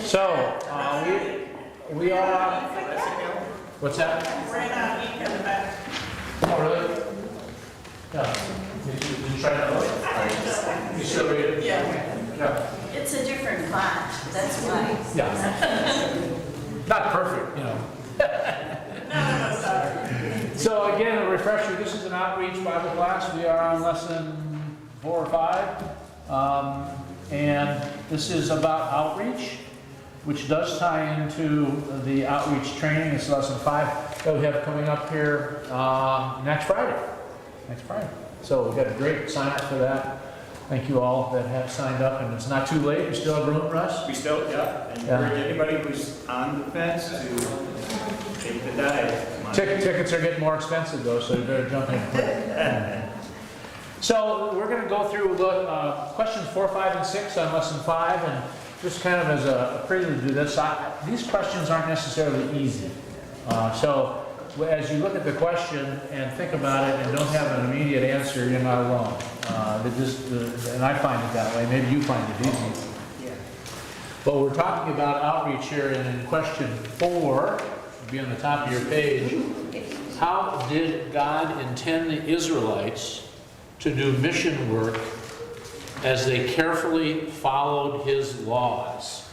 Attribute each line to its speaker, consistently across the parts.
Speaker 1: So, we are, what's that?
Speaker 2: Right on, you in the back.
Speaker 1: Oh, really? Yeah. Did you try that? You still read it? Yeah.
Speaker 3: It's a different font, that's why.
Speaker 1: Yeah. Not perfect, you know.
Speaker 2: No, sorry.
Speaker 1: So again, a refresher, this is an outreach Bible class. We are on lesson 4 or 5. And this is about outreach, which does tie into the outreach training. It's lesson 5 that we have coming up here next Friday. So we've got a great sign up for that. Thank you all that have signed up, and it's not too late. We still have room, Russ?
Speaker 4: We still, yeah, and encourage anybody who's on the fence to take the dive.
Speaker 1: Tickets are getting more expensive though, so you better jump in. So we're going to go through questions 4, 5, and 6 on lesson 5, and just kind of as a prelude to this, these questions aren't necessarily easy. So as you look at the question and think about it and don't have an immediate answer, you're not alone. And I find it that way. Maybe you find it easy.
Speaker 4: Yeah.
Speaker 1: But we're talking about outreach here, and in question 4, it'll be on the top of your page. How did God intend the Israelites to do mission work as they carefully followed His laws?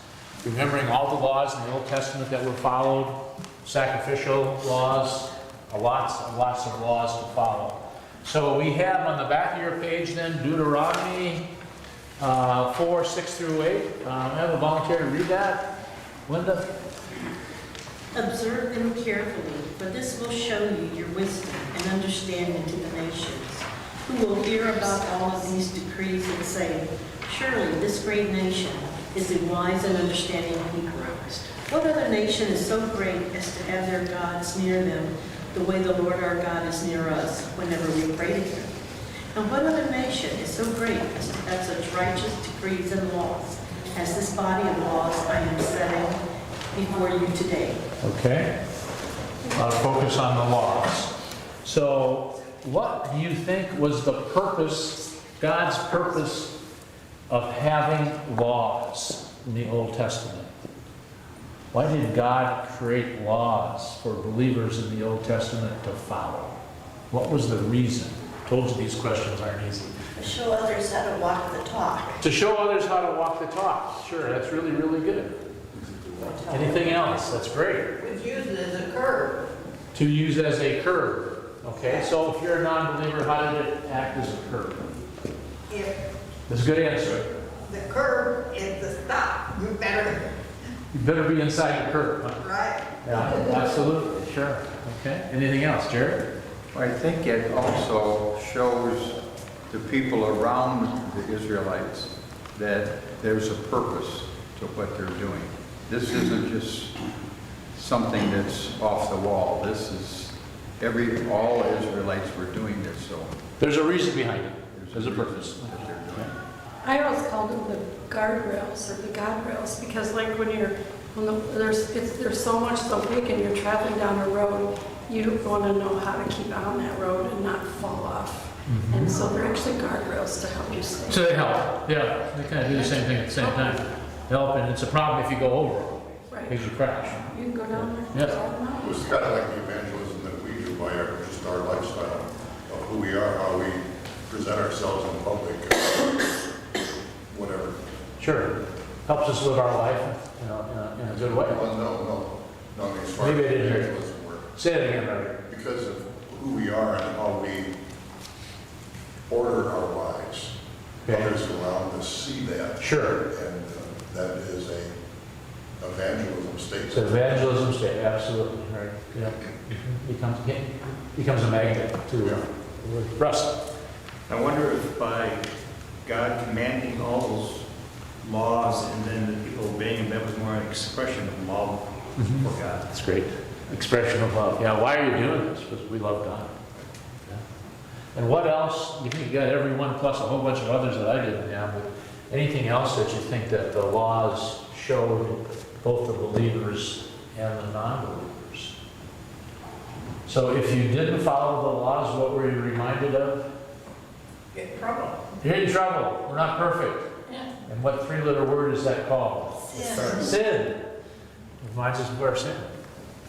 Speaker 1: Remembering all the laws in the Old Testament that were followed, sacrificial laws, lots of laws to follow. So we have on the back of your page then Deuteronomy 4, 6 through 8. I have a volunteer to read that. Linda?
Speaker 3: Observe them carefully, for this will show you your wisdom and understanding to the nations, who will hear about all of these decrees and say, surely this great nation is a wise and understanding people. What other nation is so great as to have their gods near them the way the Lord our God is near us whenever we pray to Him? And what other nation is so great as to have such righteous decrees and laws as this body of laws I am setting before you today?
Speaker 1: Okay. Focus on the laws. So what do you think was the purpose, God's purpose of having laws in the Old Testament? Why did God create laws for believers in the Old Testament to follow? What was the reason? I told you these questions aren't easy.
Speaker 2: To show others how to walk the talk.
Speaker 1: To show others how to walk the talk. Sure, that's really, really good. Anything else? That's great.
Speaker 2: We've used it as a curb.
Speaker 1: To use as a curb. Okay, so if you're a non-believer, how did it act as a curb?
Speaker 2: If
Speaker 1: That's a good answer.
Speaker 2: the curb is the stop, you better,
Speaker 1: You better be inside the curb, huh?
Speaker 2: right?
Speaker 1: Yeah, absolutely, sure. Okay, anything else, Jared?
Speaker 5: I think it also shows the people around the Israelites that there's a purpose to what they're doing. This isn't just something that's off the wall. This is all Israelites were doing this, so
Speaker 1: There's a reason behind it. There's a purpose.
Speaker 5: that they're doing.
Speaker 6: I always called them the guardrails or the God rails because, like, there's so much so big and you're traveling down a road, you want to know how to keep on that road and not fall off. And so they're actually guardrails to help you stay.
Speaker 1: So they help. Yeah, they kind of do the same thing at the same time. Help, and it's a problem if you go over them,
Speaker 6: Right.
Speaker 1: because you crash.
Speaker 6: You can go down there.
Speaker 1: Yes.
Speaker 7: It's kind of like the evangelism that we do by just our lifestyle of who we are, how we present ourselves in public, whatever.
Speaker 1: Sure. Helps us live our life, in a good way.
Speaker 7: Well, no, I mean, as far as
Speaker 1: Maybe I didn't hear you.
Speaker 7: evangelism work,
Speaker 1: Say it again, brother.
Speaker 7: because of who we are and how we order our lives.
Speaker 1: Okay.
Speaker 7: Others around us see that.
Speaker 1: Sure.
Speaker 7: And that is a evangelism
Speaker 1: It's
Speaker 7: statement.
Speaker 1: an evangelism state, absolutely, right. Yeah. Becomes a magnet to Russ.
Speaker 4: I wonder if by God commanding all those laws and then the people obeying them, that was more an expression of love for God.
Speaker 1: That's great. Expression of love. Yeah, why are you doing this? Because we love God. Yeah. And what else? You think you got every one plus a whole bunch of others that I didn't have, but anything else that you think that the laws showed both the believers and the non-believers? So if you didn't follow the laws, what were you reminded of?
Speaker 2: Get in trouble.
Speaker 1: You're in trouble. We're not perfect.
Speaker 2: Yeah.
Speaker 1: And what three-letter word is that called?
Speaker 2: Sin.
Speaker 1: Sin. Reminds us of our sin.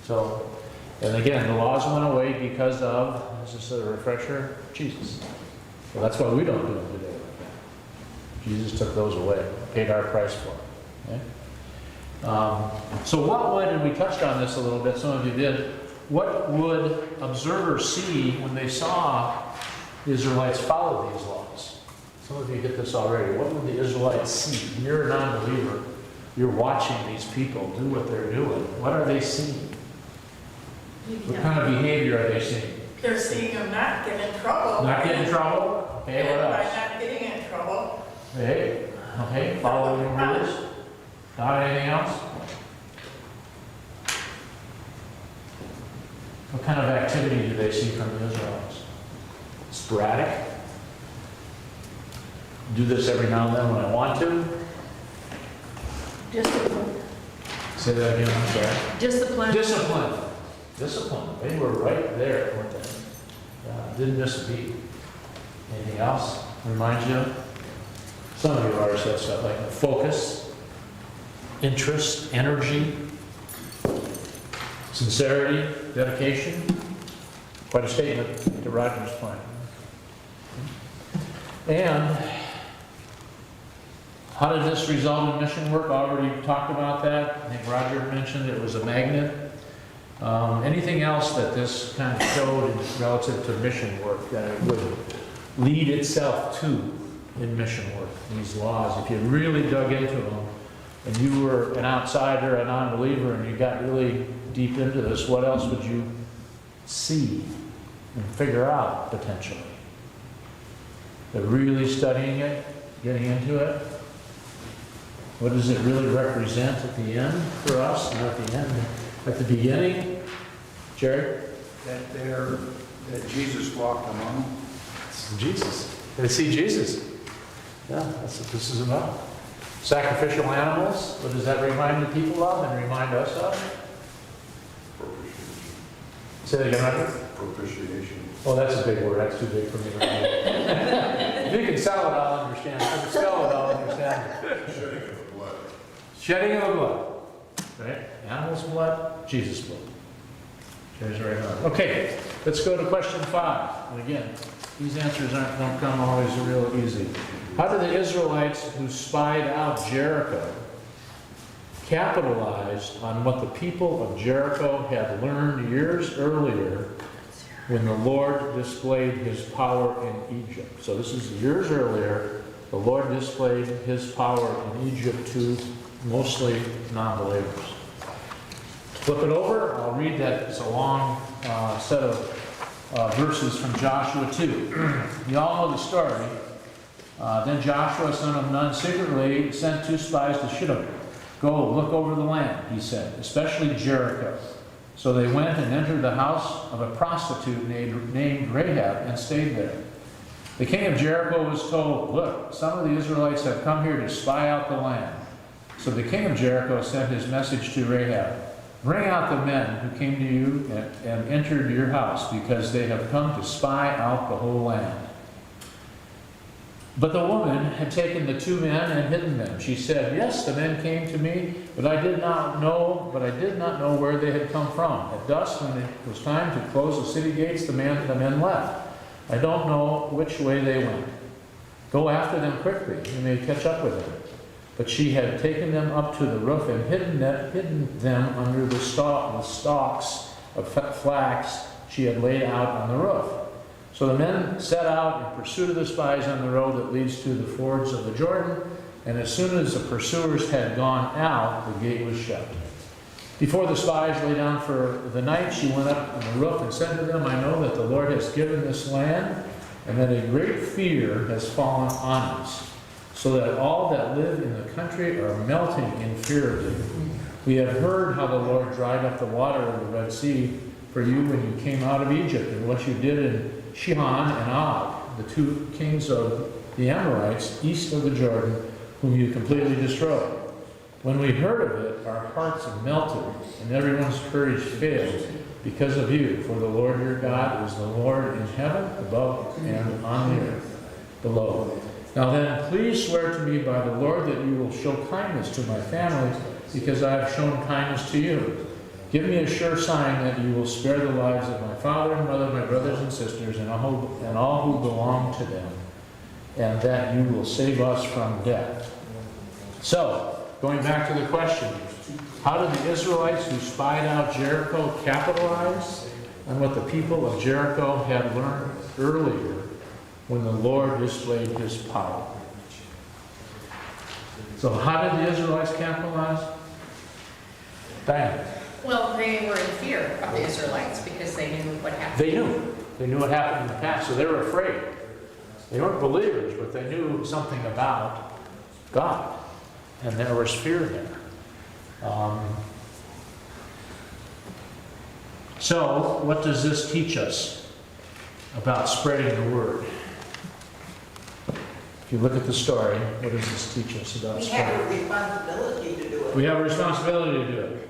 Speaker 1: So, and again, the laws went away because of, is this a refresher? Jesus. Well, that's why we don't do them today like that. Jesus took those away, paid our price for them. Okay? So what would, and we touched on this a little bit, some of you did, what would observers see when they saw the Israelites follow these laws? Some of you get this already. What would the Israelites see? You're a non-believer. You're watching these people do what they're doing. What are they seeing? What kind of behavior are they seeing?
Speaker 8: They're seeing them not get in trouble.
Speaker 1: Not get in trouble? Okay, what
Speaker 8: And by
Speaker 1: else?
Speaker 8: not getting in trouble,
Speaker 1: Okay, following rules. Not anything else? What kind of activity do they see from the Israelites? Sporadic? Do this every now and then when I want to?
Speaker 6: Discipline.
Speaker 1: Say that again, I'm sorry.
Speaker 6: Discipline.
Speaker 1: Discipline. Discipline. They were right there, weren't they? Didn't miss a beat. Anything else remind you of? Some of you already said stuff like focus, interest, energy, sincerity, dedication. Quite a statement to Roger's point. And how did this result in mission work? Already talked about that. I think Roger mentioned it was a magnet. Anything else that this kind of showed relative to mission work that it would lead itself to in mission work? These laws, if you really dug into them and you were an outsider, a non-believer, and you got really deep into this, what else would you see and figure out potentially? They're really studying it, getting into it. What does it really represent at the end for us? Not at the end, at the beginning? Jerry?
Speaker 5: That Jesus walked among them.
Speaker 1: It's Jesus. They see Jesus. Yeah, that's what this is about. Sacrificial animals, what does that remind the people of and remind us of? Say that again, Roger?
Speaker 7: Propitiation.
Speaker 1: Oh, that's a big word. That's too big for me to remember. If you can sell it, I'll understand. If you can spell it, I'll understand.
Speaker 7: Shedding of the blood.
Speaker 1: Shedding of the blood. Right? Animal's blood, Jesus' blood. There's right on. Okay, let's go to question 5. And again, these answers don't come always real easy. How did the Israelites who spied out Jericho capitalize on what the people of Jericho had learned years earlier when the Lord displayed his power in Egypt? So this is years earlier. The Lord displayed his power in Egypt to mostly non-believers. Flip it over. I'll read that. It's a long set of verses from Joshua 2. You all know the story. Then Joshua, son of Nun, secretly sent 2 spies to Shittim. Go, look over the land, he said, especially Jericho. So they went and entered the house of a prostitute named Rahab and stayed there. The king of Jericho was told, look, some of the Israelites have come here to spy out the land. So the king of Jericho sent his message to Rahab. Bring out the men who came to you and entered your house, because they have come to spy out the whole land. But the woman had taken the 2 men and hidden them. She said, yes, the men came to me, but I did not know where they had come from. At dusk, when it was time to close the city gates, the men left. I don't know which way they went. Go after them quickly. You may catch up with them. But she had taken them up to the roof and hidden them under the stalks of flax she had laid out on the roof. So the men set out in pursuit of the spies on the road that leads to the fords of the Jordan, and as soon as the pursuers had gone out, the gate was shut. Before the spies lay down for the night, she went up on the roof and said to them, I know that the Lord has given this land, and that a great fear has fallen on us, so that all that live in the country are melting in fear of you. We have heard how the Lord dried up the water of the Red Sea for you when you came out of Egypt, and what you did in Sihon and Og, the 2 kings of the Amorites east of the Jordan, whom you completely destroyed. When we heard of it, our hearts melted, and everyone's courage failed because of you. For the Lord your God is the Lord in heaven above and on the earth below. Now then, please swear to me by the Lord that you will show kindness to my family, because I have shown kindness to you. Give me a sure sign that you will spare the lives of my father and mother, my brothers and sisters, and all who belong to them, and that you will save us from death. So, going back to the question, how did the Israelites who spied out Jericho capitalize on what the people of Jericho had learned earlier when the Lord displayed his power? So how did the Israelites capitalize? Diane.
Speaker 9: Well, they were in fear of the Israelites because they knew what happened.
Speaker 1: They knew. They knew what happened in the past, so they were afraid. They weren't believers, but they knew something about God, and there was fear there. So, what does this teach us about spreading the word? If you look at the story, what does this teach us about
Speaker 2: We
Speaker 1: spreading?
Speaker 2: have a responsibility to do it.
Speaker 1: We have a responsibility to do it.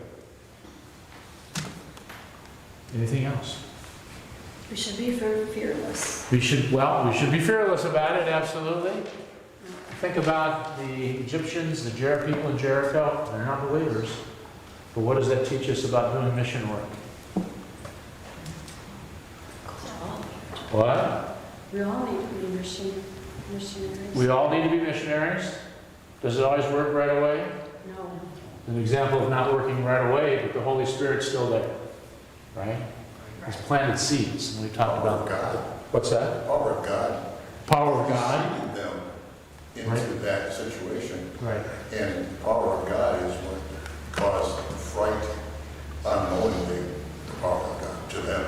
Speaker 1: Anything else?
Speaker 6: We should be fearless.
Speaker 1: We should be fearless about it, absolutely. Think about the Egyptians, the people in Jericho. They're not believers. But what does that teach us about doing mission work? What?
Speaker 6: We all need to be missionaries.
Speaker 1: We all need to be missionaries. Does it always work right away?
Speaker 6: No.
Speaker 1: An example of not working right away, but the Holy Spirit's still there. Right? He's planted seeds, and we talked
Speaker 7: Power
Speaker 1: about
Speaker 7: of God.
Speaker 1: What's that?
Speaker 7: Power of God.
Speaker 1: Power of God.
Speaker 7: Leading them into
Speaker 1: Right.
Speaker 7: that situation.
Speaker 1: Right.
Speaker 7: And the power of God is what caused fright unknowingly, the power of God to them,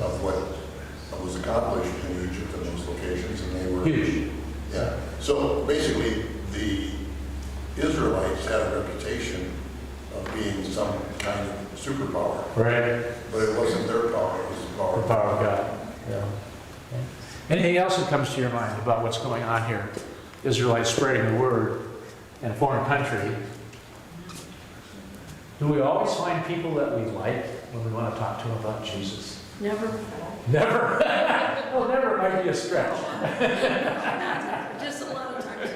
Speaker 7: of what was accomplished in Egypt and those locations, and they were
Speaker 1: Huge.
Speaker 7: Yeah. So basically, the Israelites had a reputation of being some kind of superpower,
Speaker 1: Right.
Speaker 7: but it wasn't their power; it was the power
Speaker 1: The
Speaker 7: of
Speaker 1: power of
Speaker 7: God.
Speaker 1: God. Yeah. Okay. Anything else that comes to your mind about what's going on here? Israelites spreading the word in a foreign country. Do we always find people that we like when we want to talk to them about Jesus?
Speaker 6: Never.
Speaker 1: Never. Well, never might be a stretch.
Speaker 6: Just a lot of times.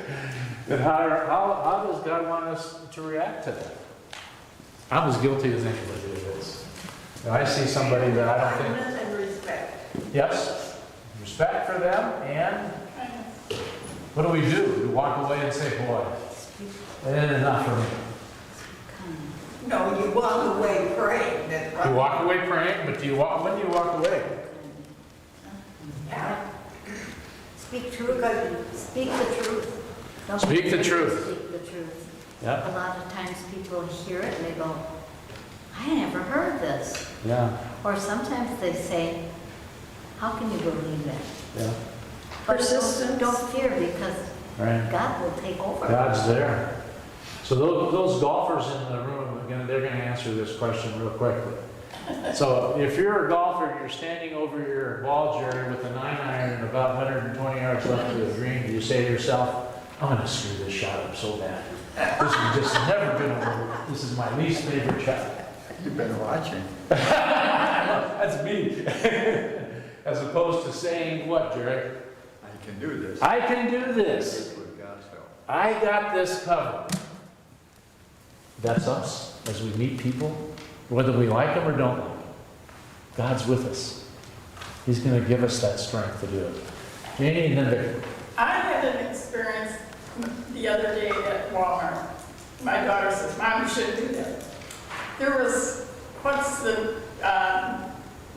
Speaker 1: Then how does God want us to react to that? I'm as guilty as anybody of this. When I see somebody that I don't think...
Speaker 2: Kindness and respect.
Speaker 1: Yes, respect for them, and what do? We walk away and say, boy, it is not for me.
Speaker 2: No, you walk away praying, that's right.
Speaker 1: You walk away praying, but when do you walk away?
Speaker 2: Yeah.
Speaker 10: Speak true, speak the truth. Don't
Speaker 1: Speak
Speaker 10: be
Speaker 1: the
Speaker 10: afraid to
Speaker 1: truth.
Speaker 10: Speak the truth.
Speaker 1: Yeah,
Speaker 10: A lot of times people hear it and they go, I never heard this.
Speaker 1: yeah,
Speaker 10: Or sometimes they say, how can you believe that?
Speaker 1: yeah,
Speaker 10: But
Speaker 6: Persistence.
Speaker 10: don't fear because
Speaker 1: right.
Speaker 10: God will take over.
Speaker 1: God's there. So those golfers in the room, again, they're going to answer this question real quickly. So if you're a golfer and you're standing over your ball, Jerry, with a 9-iron and about 120 yards left to the green, do you say to yourself, I'm going to screw this shot up so bad. This is just never going to work. This is my least favorite shot.
Speaker 5: You've been watching.
Speaker 1: That's me. As opposed to saying what, Jerry?
Speaker 5: I can do this.
Speaker 1: I can do this.
Speaker 5: With God's help.
Speaker 1: I got this covered. That's us as we meet people, whether we like them or don't like them. God's with us. He's going to give us that strength to do it. Janie and then Victor.
Speaker 8: I had an experience the other day at Walmart. My daughter says, Mom, you shouldn't do that. There was, the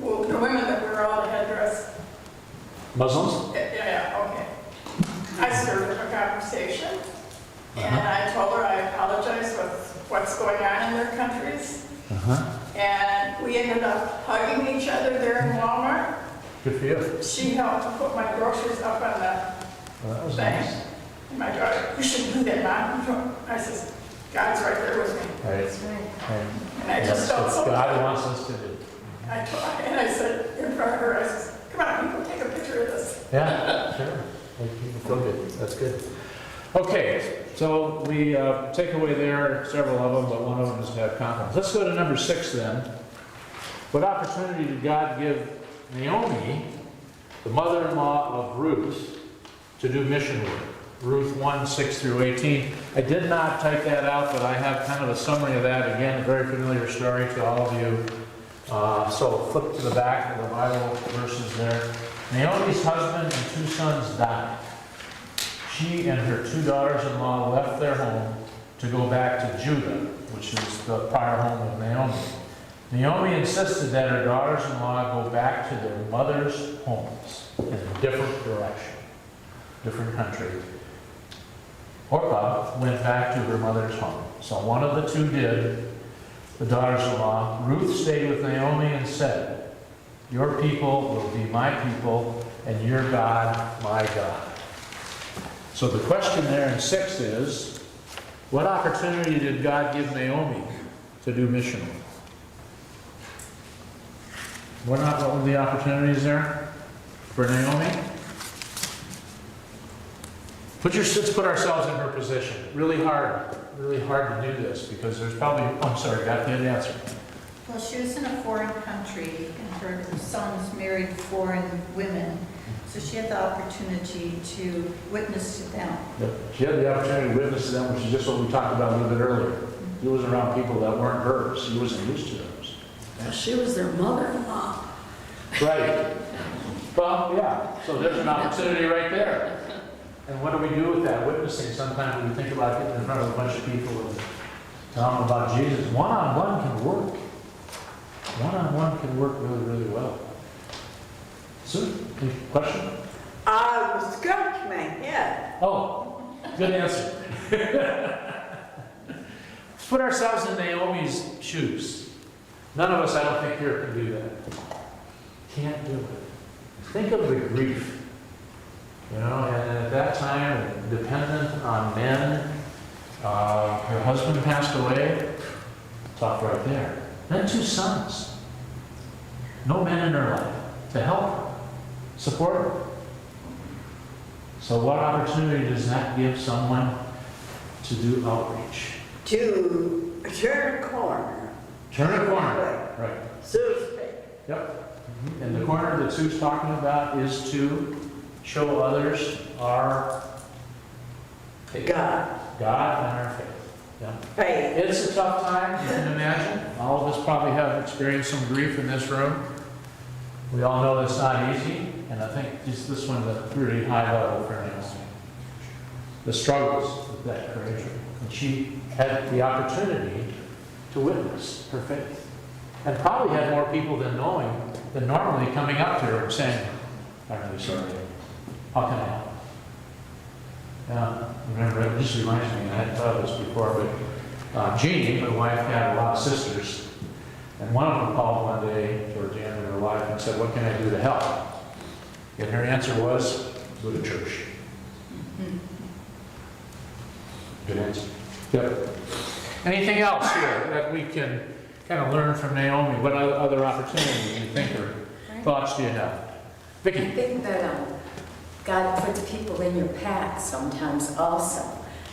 Speaker 8: women that wear all the headdress?
Speaker 1: Muslims?
Speaker 8: Yeah, okay. I started a conversation, and I told her I apologize for what's going on in their countries. And we ended up hugging each other there in Walmart.
Speaker 1: Good for you.
Speaker 8: She helped to put my groceries up on the
Speaker 1: Well, that was
Speaker 8: thing.
Speaker 1: nice.
Speaker 8: And my daughter, you shouldn't do that, Mom. I says, God's right there with me.
Speaker 1: Right.
Speaker 10: That's right.
Speaker 1: Right.
Speaker 8: And I
Speaker 1: That's
Speaker 8: just felt
Speaker 1: what
Speaker 8: so
Speaker 1: God wants us to do.
Speaker 8: And I said in front of her, I says, come on, people, take a picture of this.
Speaker 1: Yeah, sure. Make people feel good. That's good. Okay, so we take away there several of them, but one of them is to have confidence. Let's go to number 6 then. What opportunity did God give Naomi, the mother-in-law of Ruth, to do mission work. Ruth 1, 6 through 18. I did not type that out, but I have kind of a summary of that. Again, a very familiar story to all of you. So flip to the back of the Bible verses there. Naomi's husband and 2 sons died. She and her 2 daughters-in-law left their home to go back to Judah, which is the prior home of Naomi. Naomi insisted that her daughters-in-law go back to their mother's homes in a different direction, different country. Orpah went back to her mother's home. So one of the 2 did, the daughters-in-law. Ruth stayed with Naomi and said, "Your people will be my people, and your God, my God." So the question there in 6 is, what opportunity did God give Naomi to do mission work? What were the opportunities there for Naomi? Let's put ourselves in her position. Really hard to do this because there's probably, I'm sorry, got the answer.
Speaker 11: Well, she was in a foreign country and her sons married foreign women, so she had the opportunity to witness to them.
Speaker 1: Yep. She had the opportunity to witness to them, which is just what we talked about a little bit earlier. She was around people that weren't hers. She wasn't used to those.
Speaker 6: Well, she was their mother-in-law.
Speaker 1: Right. Well, yeah. So there's an opportunity right there. And what do we do with that witnessing? Sometimes when we think about getting in front of a bunch of people and telling them about Jesus, one-on-one can work. One-on-one can work really, really well. Sue, any question?
Speaker 2: I was scratching my head.
Speaker 1: Oh, good answer. Let's put ourselves in Naomi's shoes. None of us, I don't think, here can do that. Can't do it. Think of the grief. You know, and at that time, dependent on men, her husband passed away. Talk right there. Then 2 sons. No men in her life to help her, support her. So what opportunity does that give someone to do outreach?
Speaker 2: To turn a corner.
Speaker 1: Turn a corner. Right.
Speaker 2: Sue's face.
Speaker 1: Yep. And the corner that Sue's talking about is to show others our faith.
Speaker 2: God.
Speaker 1: God and our faith. Yeah.
Speaker 2: Faith.
Speaker 1: It's a tough time, you can imagine. All of us probably have experienced some grief in this room. We all know that's not easy, and I think this one's a pretty high level for Naomi. The struggles with that courage. And she had the opportunity to witness her faith. And probably had more people than normally coming up to her and saying, "I'm really sorry. How can I help?" Remember, it just reminds me, and I hadn't thought of this before, but Jeannie, my wife, had a lot of sisters. And one of them called one day towards the end of her life and said, "What can I do to help?" And her answer was, "Go to church." Good answer. Yep. Anything else here that we can kind of learn from Naomi? What other opportunities do you think or thoughts do you have?
Speaker 10: I
Speaker 1: Vicki?
Speaker 10: think that God puts people in your path sometimes also.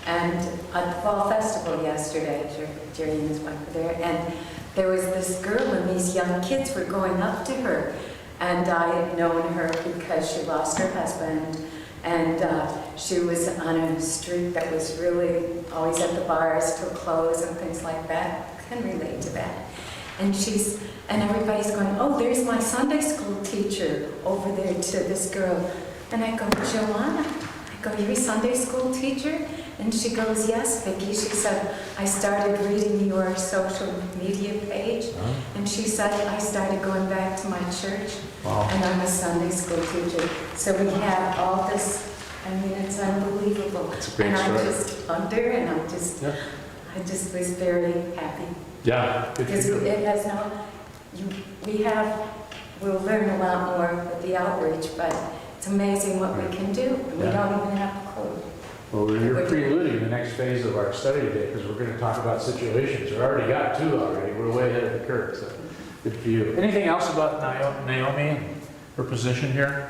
Speaker 10: And at the Fall Festival yesterday, Jerry and his wife were there, and there was this girl and these young kids were going up to her. And I had known her because she lost her husband, and she was on a street that was really always at the bars till close and things like that. I can relate to that. And everybody's going, "Oh, there's my Sunday school teacher over there to this girl." And I go, "Joanna," I go, "You're a Sunday school teacher?" And she goes, "Yes, Vicki." She said, "I started reading your social media page." And she said, "I started going back to my church."
Speaker 1: Wow.
Speaker 10: And I'm a Sunday school teacher. So we have all this, I mean, it's unbelievable.
Speaker 1: It's a great
Speaker 10: and I'm
Speaker 1: story.
Speaker 10: just under, and
Speaker 1: Yep.
Speaker 10: I just was very happy.
Speaker 1: Yeah, good for
Speaker 10: Because
Speaker 1: you.
Speaker 10: it has no, we'll learn a lot more with the outreach, but it's amazing what we can do. We
Speaker 1: Yeah.
Speaker 10: don't even have a clue.
Speaker 1: Well, you're preluding the next phase of our study today because we're going to talk about situations. We already got 2 already. We're way ahead of the curve, so good for you. Anything else about Naomi and her position here?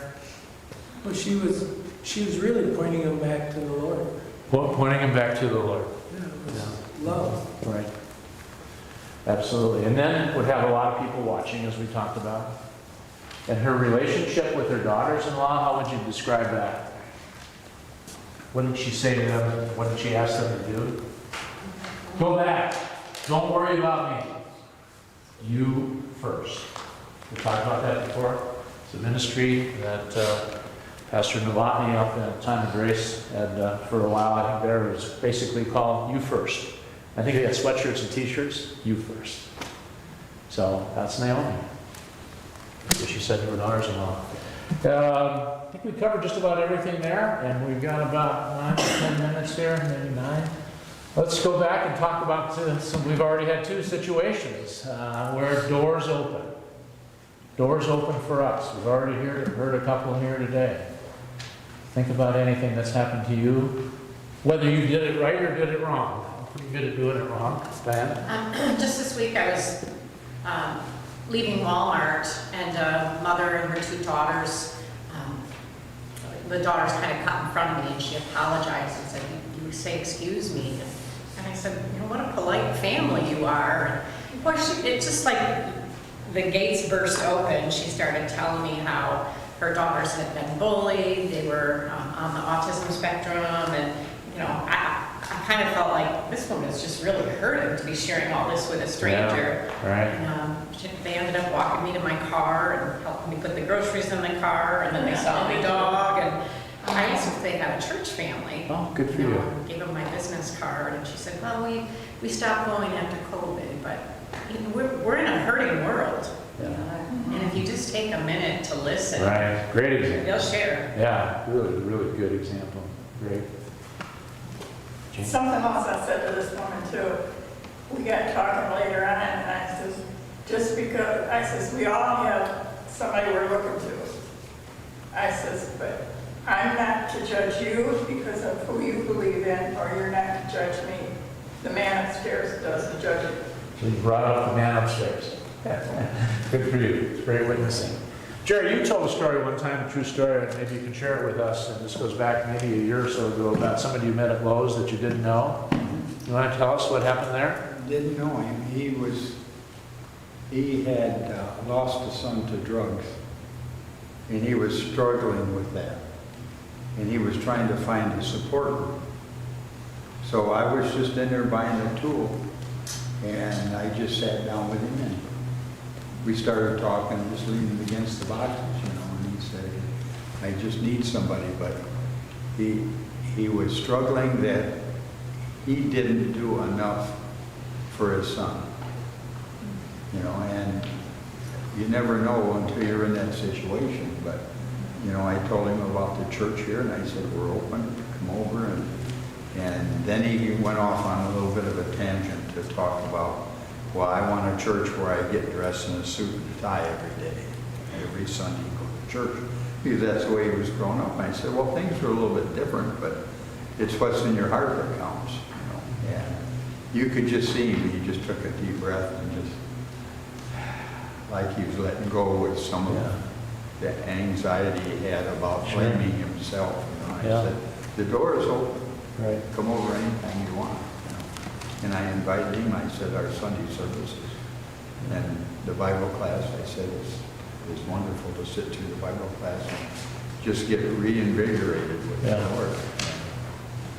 Speaker 12: Well, she was really pointing him back to the Lord.
Speaker 1: Well, pointing him back to the Lord.
Speaker 12: Yeah, it was love.
Speaker 1: Right. Absolutely. And then would have a lot of people watching, as we talked about. And her relationship with her daughters-in-law, how would you describe that? What did she say to them? What did she ask them to do? Go back. Don't worry about me. You first. We talked about that before. It's a ministry that Pastor Novotny up at Time of Grace had for a while. I think there was basically called You First. I think they had sweatshirts and t-shirts. You first. So that's Naomi. That's what she said to her daughters-in-law. I think we covered just about everything there, and we've got about 9 or 10 minutes here, maybe 9. Let's go back and talk about some. We've already had 2 situations where doors open. Doors open for us. We've already heard a couple here today. Think about anything that's happened to you, whether you did it right or did it wrong. I'm pretty good at doing it wrong. Diana?
Speaker 9: Just this week, I was leaving Walmart, and a mother and her 2 daughters, the daughters kind of cut in front of me, and she apologized and said, you say excuse me. And I said, you know, what a polite family you are. And boy, it's just like the gates burst open. She started telling me how her daughters had been bullied, they were on the autism spectrum, and you know, I kind of felt like this woman is just really hurting to be sharing all this with a stranger.
Speaker 1: Yeah, right.
Speaker 9: And they ended up walking me to my car and helping me put the groceries in the car, and then they saw my dog, and I asked if they had a church family.
Speaker 1: Oh, good for you.
Speaker 9: Gave them my business card, and she said, well, we stopped going after COVID, but you know, we're in a hurting world.
Speaker 1: Yeah.
Speaker 9: And if you just take a minute to listen,
Speaker 1: Right. Great example.
Speaker 9: they'll share.
Speaker 1: Yeah, really, really good example. Great. Jane?
Speaker 8: Something else I said to this woman too. We got talking later on, and I says, just because, I says, we all have somebody we're looking to. I says, but I'm not to judge you because of who you believe in, or you're not to judge me. The man upstairs does the judging.
Speaker 1: So you brought up the man upstairs. Good for you. It's great witnessing. Jerry, you told a story one time, a true story, and maybe you can share it with us. And this goes back maybe a year or so ago about somebody you met at Lowe's that you didn't know. You want to tell us what happened there?
Speaker 5: Didn't know him. He had lost a son to drugs, and he was struggling with that. And he was trying to find a support group. So I was just in there buying a tool, and I just sat down with him, and we started talking, just leaning against the boxes, you know, and he said, I just need somebody, but he was struggling that he didn't do enough for his son, you know, and you never know until you're in that situation, but, you know, I told him about the church here, and I said, we're open, come over, and then he went off on a little bit of a tangent to talk about, well, I want a church where I get dressed in a suit and tie every day, every Sunday go to church, because that's the way he was growing up. And I said, well, things are a little bit different, but it's what's in your heart that counts, you know. And you could just see him, he just took a deep breath and just, like he was letting go with some of the anxiety he had about blaming himself. You know. I said, the door is open.
Speaker 1: Right.
Speaker 5: Come over anytime you want. You know. And I invited him, I said, our Sunday services and the Bible class, I said, it's wonderful to sit through the Bible class and just get reinvigorated with the Lord.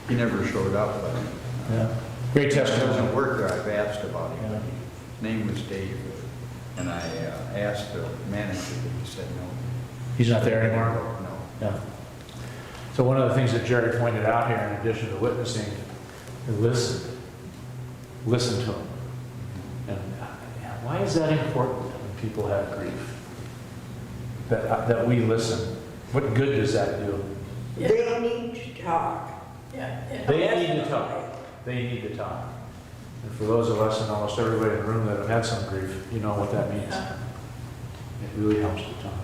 Speaker 5: He never showed up, but
Speaker 1: great
Speaker 5: he
Speaker 1: testimony.
Speaker 5: doesn't work there. I've asked about him.
Speaker 1: Yeah.
Speaker 5: His name was Dave, and I asked the manager, but he said no.
Speaker 1: He's not there anymore?
Speaker 5: No.
Speaker 1: Yeah. So one of the things that Jerry pointed out here, in addition to witnessing, is listen. Listen to him. And why is that important when people have grief? That we listen. What good does that do?
Speaker 2: They need to talk.
Speaker 8: Yeah.
Speaker 1: They need to talk. They need to talk. And for those of us and almost everybody in the room that have had some grief, you know what that means. It really helps to talk.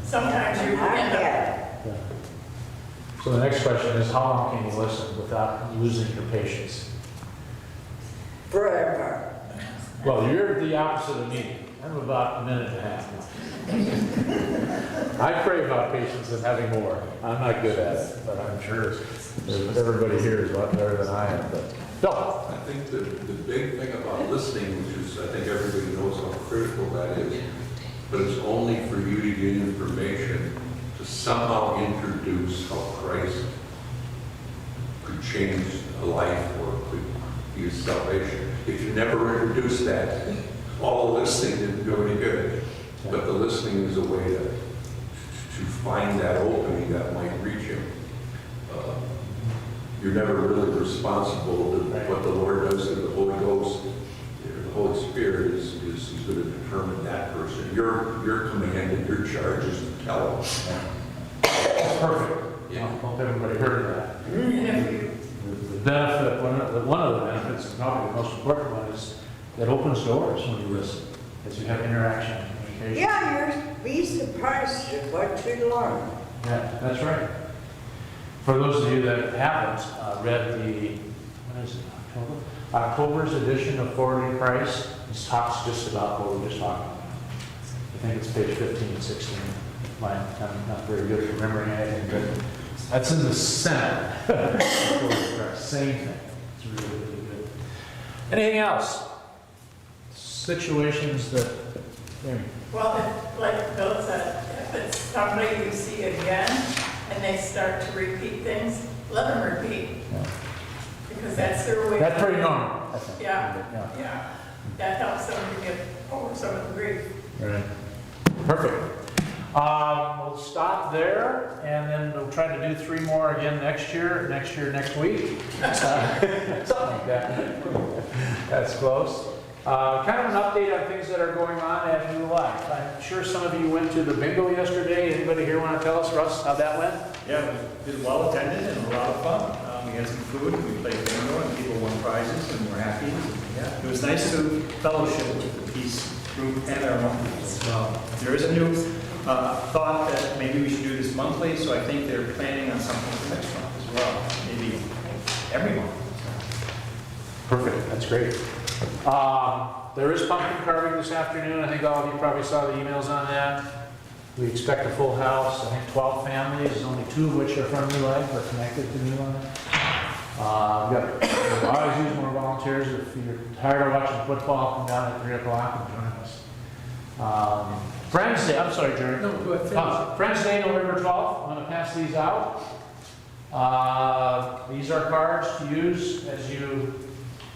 Speaker 8: Sometimes you end up.
Speaker 1: Yeah. So the next question is, how long can you listen without losing your patience?
Speaker 2: Forever.
Speaker 1: Well, you're the opposite of me. I'm about a minute and a half. I pray about patience and having more. I'm not good at it, but I'm sure everybody here is a lot better than I am. But no.
Speaker 13: I think the big thing about listening, which is I think everybody knows how critical that is, but it's only for you to get information to somehow introduce how Christ could change a life or could use salvation. If you never introduce that, all the listening didn't do any good. But the listening is a way to find that opening that might reach him. You're never really responsible to what the Lord does to the Holy Ghost. The Holy Spirit is going to determine that person. Your command and your charge is to tell them.
Speaker 1: Perfect.
Speaker 13: Yeah.
Speaker 1: I hope everybody heard of that.
Speaker 8: And if you
Speaker 1: The benefit, one of the benefits, and probably the most important one, is that opens doors when you listen, as you have interaction and communication.
Speaker 2: Yeah, you'll be surprised at what you learn.
Speaker 1: Yeah, that's right. For those of you that haven't read the, what is it, October's edition of Forwarding Christ, this talks just about what we were just talking about. I think it's page 15, 16. I'm not very good at remembering anything, but that's in the center. Same thing. It's really, really good. Anything else? Situations that,
Speaker 8: Well, like Bill said, if it's somebody you see again and they start to repeat things, let them repeat.
Speaker 1: Yeah.
Speaker 8: Because that's their way.
Speaker 1: That's pretty normal, I think.
Speaker 8: Yeah, yeah. That helps them to get over some of the grief.
Speaker 1: Right. Perfect. We'll stop there, and then we'll try to do 3 more again next year, next week. Something like that. That's close. Kind of an update on things that are going on at New Life. I'm sure some of you went to the bingo yesterday. Anybody here want to tell us, Russ, how that went?
Speaker 4: Yeah, it was well attended and a lot of fun. We had some food, we played bingo, and people won prizes, and we're happy. Yeah, it was nice to fellowship with the Peace Group and our own people. There is a new thought that maybe we should do this monthly, so I think they're planning on something for next month as well, maybe every month.
Speaker 1: Perfect, that's great. There is pumpkin carving this afternoon. I think all of you probably saw the emails on that. We expect a full house. I think 12 families, only 2 of which are from New Life or connected to New Life. We'll always use more volunteers. If you're tired of watching football, come down at 3 o'clock and join us. Friends Day, I'm sorry, Jerry.
Speaker 12: No, go ahead.
Speaker 1: Friends Day, November 12th. I'm going to pass these out. These are cards to use as you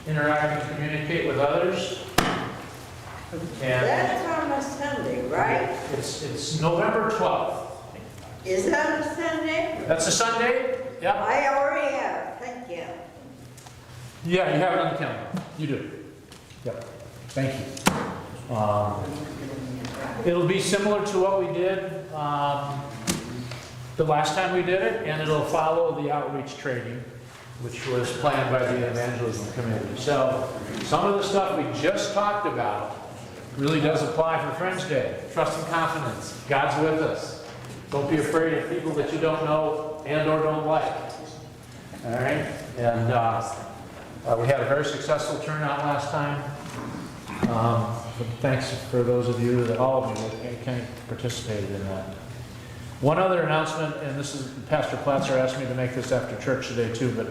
Speaker 1: interact and communicate with others. And
Speaker 2: That's on a Sunday, right?
Speaker 1: it's November 12th.
Speaker 2: Is that a Sunday?
Speaker 1: That's a Sunday? Yeah.
Speaker 2: I already have, thank you.
Speaker 1: Yeah, you have it on the calendar. You do. Yep. Thank you. It'll be similar to what we did the last time we did it, and it'll follow the outreach training, which was planned by the evangelism committee. So some of the stuff we just talked about really does apply for Friends Day. Trust and confidence. God's with us. Don't be afraid of people that you don't know and or don't like. All right? And we had a very successful turnout last time. But thanks for those of you, all of you that participated in that. One other announcement, and this is Pastor Platzer asked me to make this after church today too, but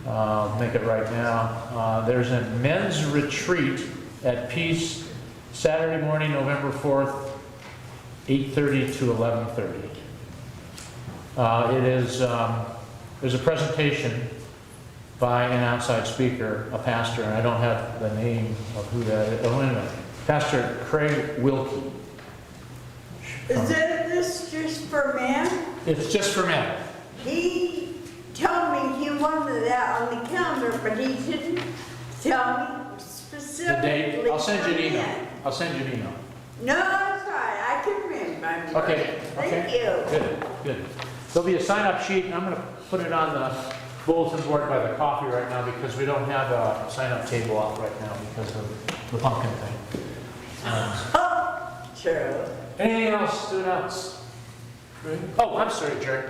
Speaker 1: I'll make it right now. There's a men's retreat at Peace Saturday morning, November 4th, 8:30 to 11:30. There's a presentation by an outside speaker, a pastor, and I don't have the name of who that is. Oh, wait a minute. Pastor Craig Wilkie.
Speaker 2: Is this just for men?
Speaker 1: It's just for men.
Speaker 2: He told me he wanted that on the calendar, but he didn't tell me
Speaker 1: The
Speaker 2: specifically.
Speaker 1: date, I'll send you an
Speaker 2: for
Speaker 1: email.
Speaker 2: men.
Speaker 1: I'll send you an email.
Speaker 2: No, that's right, I can remember.
Speaker 1: Okay,
Speaker 2: Thank you.
Speaker 1: Good. There'll be a sign-up sheet, and I'm going to put it on the bulletin board by the coffee right now because we don't have a sign-up table out right now because of the pumpkin thing.
Speaker 2: Oh, true.
Speaker 1: Anything else to announce? Oh, I'm sorry, Jerry.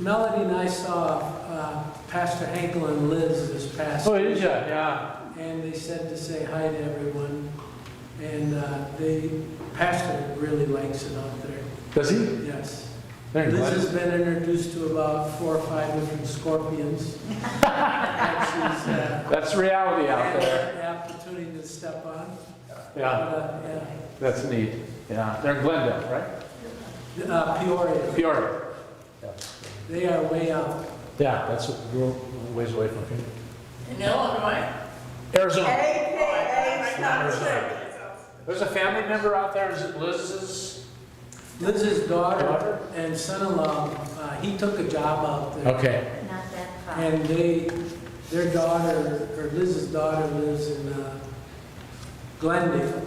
Speaker 12: Melody and I saw Pastor Hankel and Liz this past
Speaker 1: Oh, did
Speaker 12: week,
Speaker 1: you? Yeah.
Speaker 12: and they said to say hi to everyone. And the pastor really likes it out there.
Speaker 1: Does he?
Speaker 12: Yes.
Speaker 1: Very
Speaker 12: Liz
Speaker 1: glad.
Speaker 12: has been introduced to about 4 or 5 different scorpions. And she's
Speaker 1: That's reality out
Speaker 12: had
Speaker 1: there.
Speaker 12: an opportunity to step on.
Speaker 1: Yeah,
Speaker 12: Yeah.
Speaker 1: that's neat. Yeah, they're in Glendale, right?
Speaker 12: Peoria.
Speaker 1: Peoria. Yeah.
Speaker 12: They are way out.
Speaker 1: Yeah, that's a real ways away from here.
Speaker 8: In Illinois.
Speaker 1: Arizona.
Speaker 8: AKA Sunset.
Speaker 1: There's a family member out there, is it Liz's?
Speaker 12: Liz's daughter
Speaker 1: Daughter?
Speaker 12: and son-in-law, he took a job out there.
Speaker 1: Okay.
Speaker 10: Not that far.
Speaker 12: And their daughter, or Liz's daughter lives in Glendale.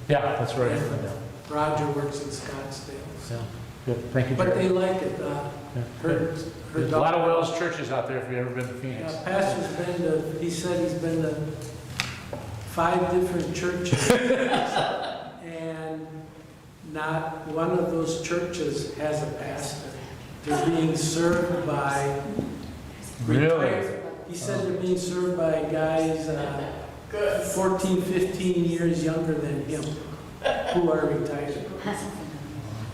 Speaker 1: Yeah, that's right.
Speaker 12: Roger works in Scottsdale.
Speaker 1: Yeah, good, thank you,
Speaker 12: But
Speaker 1: Jerry.
Speaker 12: they like it.
Speaker 1: Yeah.
Speaker 12: Her
Speaker 1: There's a lot of Wells churches out there if you've ever been to Phoenix.
Speaker 12: Pastor's been to, he said he's been to 5 different churches. And not one of those churches has a pastor. They're being served by
Speaker 1: Really?
Speaker 12: He said they're being served by guys 14, 15 years younger than him who are retired.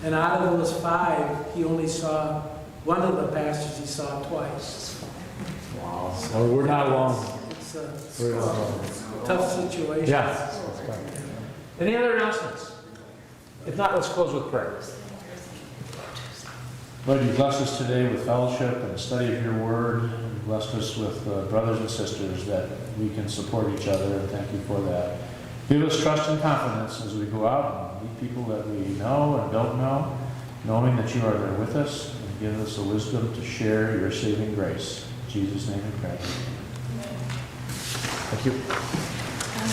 Speaker 12: And out of those 5, he only saw, one of the pastors he saw twice.
Speaker 1: Wow. So we're not alone.
Speaker 12: It's a
Speaker 1: We're not alone.
Speaker 12: tough situation.
Speaker 1: Yeah. Any other announcements? If not, let's close with prayer. Lord, you blessed us today with fellowship and the study of your word. You blessed us with brothers and sisters that we can support each other, and thank you for that. Give us trust and confidence as we go out and meet people that we know and don't know, knowing that you are there with us, and give us the wisdom to share your saving grace. In Jesus' name we pray. Thank you.